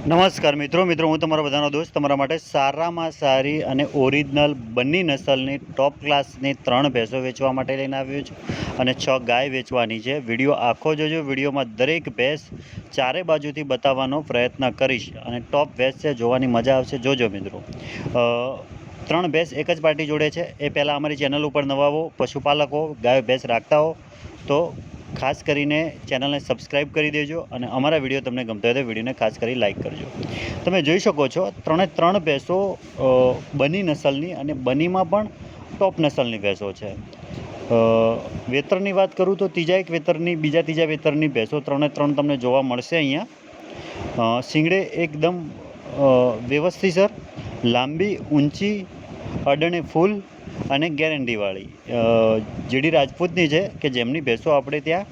નમસ્કાર મિત્રો હું તમારો બધાનો દોસ્ત તમારા માટે સારામાં સારી અને ઓરિજિનલ બન્ની નસલની ટોપ ક્લાસની 3 ભેંસો વેચવા માટે લઈને આવ્યો છું અને 6 ગાય વેચવાની છે. વિડીયો આખો જોજો. વિડીયોમાં દરેક ભેંસ ચારે બાજુથી બતાવવાનો પ્રયત્ન કરીશ અને ટોપ ભેંસ છે, જોવાની મજા આવશે. જોજો મિત્રો. 3 ભેંસ એક જ પાર્ટી જોડે છે. એ પહેલાં અમારી ચેનલ ઉપર નવા હો, પશુપાલક હો, ગાય ભેંસ રાખતા હો તો ખાસ કરીને ચેનલને સબસ્ક્રાઈબ કરી દેજો અને અમારા વિડીયો તમને ગમતા હોય તો વિડીયોને ખાસ કરી લાઇક કરજો. તમે જોઈ શકો છો 3 ભેંસો બની નસલની અને બનીમાં પણ ટોપ નસલની ભેંસો છે. વેતરની વાત કરું તો ત્રીજા વેતરની ભેંસો 3 તમને જોવા મળશે અહીંયા. શીંગડે એકદમ વ્યવસ્થિતસર, લાંબી, ઊંચી, અડણે ફૂલ અને ગેરંટીવાળી જીડી રાજપૂતની છે કે જેમની ભેંસો આપણે ત્યાં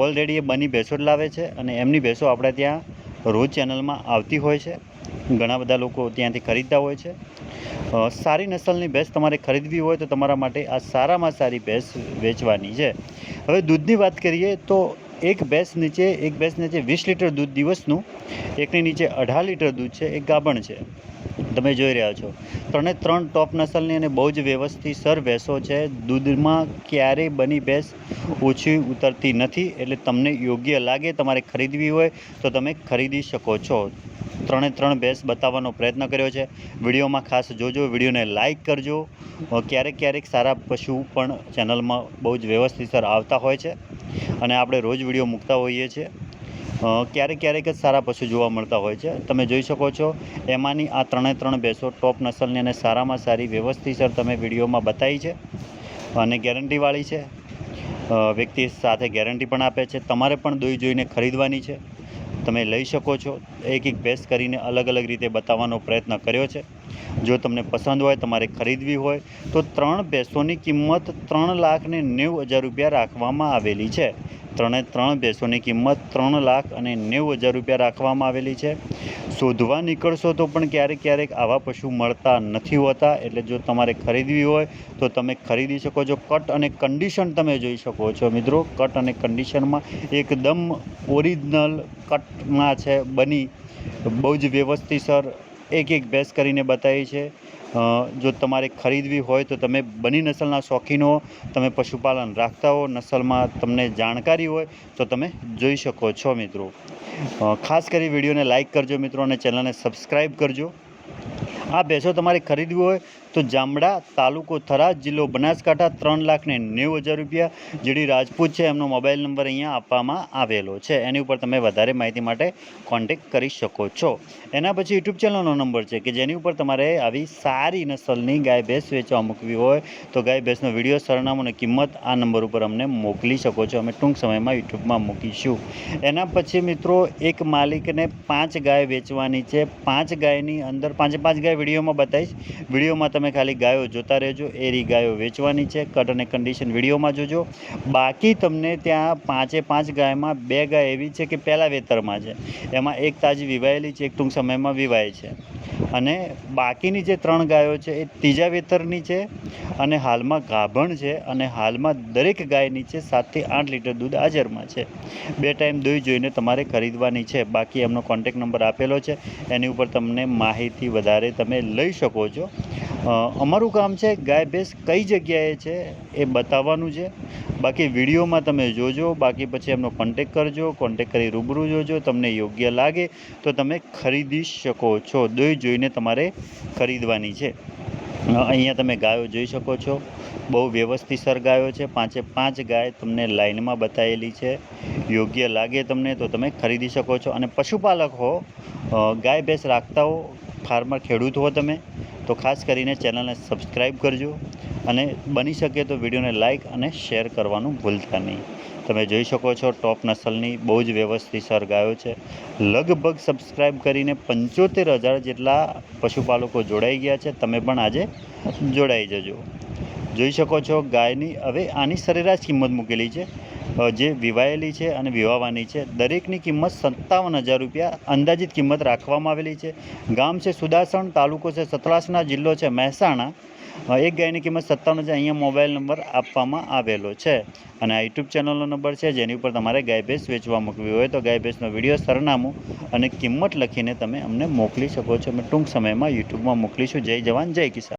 ઓલરેડી એ બની ભેંસો જ લાવે છે અને એમની ભેંસો આપણે ત્યાં રોજ ચેનલમાં આવતી હોય છે. ઘણા બધા લોકો ત્યાંથી ખરીદતા હોય છે. સારી નસલની ભેંસ તમારે ખરીદવી હોય તો તમારા માટે આ સારામાં સારી ભેંસ વેચવાની છે. હવે દૂધની વાત કરીએ તો એક ભેંસ નીચે 20 લીટર દૂધ દિવસનું, એકની નીચે 18 લીટર દૂધ છે. એક ગાભણ છે, તમે જોઈ રહ્યા છો. 3 ટોપ નસલની અને બહુ જ વ્યવસ્થિતસર ભેંસો છે. દૂધમાં ક્યારેય બની ભેંસ ઓછી ઉતરતી નથી, એટલે તમને યોગ્ય લાગે તમારે ખરીદવી હોય તો તમે ખરીદી શકો છો. 3 ભેંસ બતાવવાનો પ્રયત્ન કર્યો છે. વિડીયોમાં ખાસ જોજો, વિડીયોને લાઇક કરજો. ક્યારેક સારા પશુ પણ ચેનલમાં બહુ જ વ્યવસ્થિતસર આવતા હોય છે અને આપણે રોજ વિડીયો મૂકતા હોઈએ છીએ. ક્યારેક જ સારા પશુ જોવા મળતા હોય છે. તમે જોઈ શકો છો એમાંની આ 3 ભેંસો ટોપ નસલની અને સારામાં સારી વ્યવસ્થિતસર તમે વિડીયોમાં બતાવી છે અને ગેરંટીવાળી છે. વ્યક્તિ સાથે ગેરંટી પણ આપે છે. તમારે પણ જોઈને ખરીદવાની છે. તમે લઈ શકો છો. એક ભેંસ કરીને અલગ રીતે બતાવવાનો પ્રયત્ન કર્યો છે. જો તમને પસંદ હોય, તમારે ખરીદવી હોય તો 3 ભેંસોની કિંમત 3,90,000 રૂપિયા રાખવામાં આવેલી છે. 3 ભેંસોની કિંમત 3,90,000 રૂપિયા રાખવામાં આવેલી છે. શોધવા નીકળશો તો પણ ક્યારેક આવા પશુ મળતા નથી હોતા, એટલે જો તમારે ખરીદવી હોય તો તમે ખરીદી શકો છો. કટ અને કન્ડિશન તમે જોઈ શકો છો મિત્રો. કટ અને કન્ડિશનમાં એકદમ ઓરિજિનલ કટમાં છે. બની બહુ જ વ્યવસ્થિતસર એક ભેંસ કરીને બતાવી છે. જો તમારે ખરીદવી હોય તો તમે બની નસલના શોખીન હો, તમે પશુપાલન રાખતા હો, નસલમાં તમને જાણકારી હોય તો તમે જોઈ શકો છો મિત્રો. ખાસ કરી વિડીયોને લાઇક કરજો મિત્રો અને ચેનલને સબસ્ક્રાઈબ કરજો. આ ભેંસો તમારે ખરીદવી હોય તો જામડા, તાલુકો થરાદ, જિલ્લો બનાસકાંઠા, 3,90,000 રૂપિયા. જીડી રાજપૂત છે, એમનો મોબાઈલ નંબર અહીંયા આપવામાં આવેલો છે. એની ઉપર તમે વધારે માહિતી માટે કોન્ટેક્ટ કરી શકો છો. એના પછી યુટ્યુબ ચેનલનો નંબર છે કે જેની ઉપર તમારે આવી સારી નસલની ગાય ભેંસ વેચવા મૂકવી હોય તો ગાય ભેંસનો વિડીયો, સરનામું અને કિંમત આ નંબર ઉપર અમને મોકલી શકો છો. અમે ટૂંક સમયમાં યુટ્યુબમાં મૂકીશું. એના પછી મિત્રો એક માલિકને 5 ગાય વેચવાની છે. 5 ગાયની અંદર 5 ગાય વિડીયોમાં બતાવીશ. વિડીયોમાં તમે ખાલી ગાયો જોતા રહેજો. એ ગાયો વેચવાની છે. કટ અને કન્ડિશન વિડીયોમાં જોજો. બાકી તમને ત્યાં 5 ગાયમાં 2 ગાય એવી છે કે પહેલાં વેતરમાં છે. એમાં એક તાજી વિવાયેલી છે, એક ટૂંક સમયમાં વિવાય છે અને બાકીની જે 3 ગાયો છે એ ત્રીજા વેતરની છે અને હાલમાં ગાભણ છે અને હાલમાં દરેક ગાય નીચે 7 થી 8 લીટર દૂધ હાજરમાં છે. 2 ટાઈમ દોઈ જોઈને તમારે ખરીદવાની છે. બાકી એમનો કોન્ટેક નંબર આપેલો છે, એની ઉપર તમને માહિતી વધારે તમે લઈ શકો છો. અમારું કામ છે ગાય ભેંસ કઈ જગ્યાએ છે એ બતાવવાનું છે. બાકી વિડીયોમાં તમે જોજો. બાકી પછી એમનો કોન્ટેક કરજો. કોન્ટેક કરી રૂબરૂ જોજો. તમને યોગ્ય લાગે તો તમે ખરીદી શકો છો. જોઈને તમારે ખરીદવાની છે. અહીંયા તમે ગાયો જોઈ શકો છો. બહુ વ્યવસ્થિતસર ગાયો છે. 5 ગાય તમને લાઇનમાં બતાવેલી છે. યોગ્ય લાગે તમને તો તમે ખરીદી શકો છો. અને પશુપાલક હો, ગાય ભેંસ રાખતા હો, ફાર્મર ખેડૂત હો તમે તો ખાસ કરીને ચેનલને સબસ્ક્રાઈબ કરજો અને બની શકે તો વિડીયોને લાઇક અને શેર કરવાનું ભૂલતા નહીં. તમે જોઈ શકો છો ટોપ નસલની બહુ જ વ્યવસ્થિતસર ગાયો છે. લગભગ સબસ્ક્રાઈબ કરીને 75,000 જેટલા પશુપાલકો જોડાઈ ગયા છે. તમે પણ આજે જોડાઈ જજો. જોઈ શકો છો ગાયની હવે આની સરેરાશ કિંમત મૂકેલી છે. જે વિવાયેલી છે અને વિવાહવાની છે. દરેકની કિંમત 57,000 રૂપિયા અંદાજિત કિંમત રાખવામાં આવેલી છે. ગામ છે સુદાસણ, તાલુકો છે સતલાસણા, જિલ્લો છે મહેસાણા. એક ગાયની કિંમત 57,000. અહીંયા મોબાઈલ નંબર આપવામાં આવેલો છે અને આ યુટ્યુબ ચેનલનો નંબર છે જેની ઉપર તમારે ગાય ભેંસ વેચવા મૂકવી હોય તો ગાય ભેંસનો વિડીયો, સરનામું અને કિંમત લખીને તમે અમને મોકલી શકો છો. અમે ટૂંક સમયમાં યુટ્યુબમાં મોકલીશું. જય જવાન, જય કિસાન.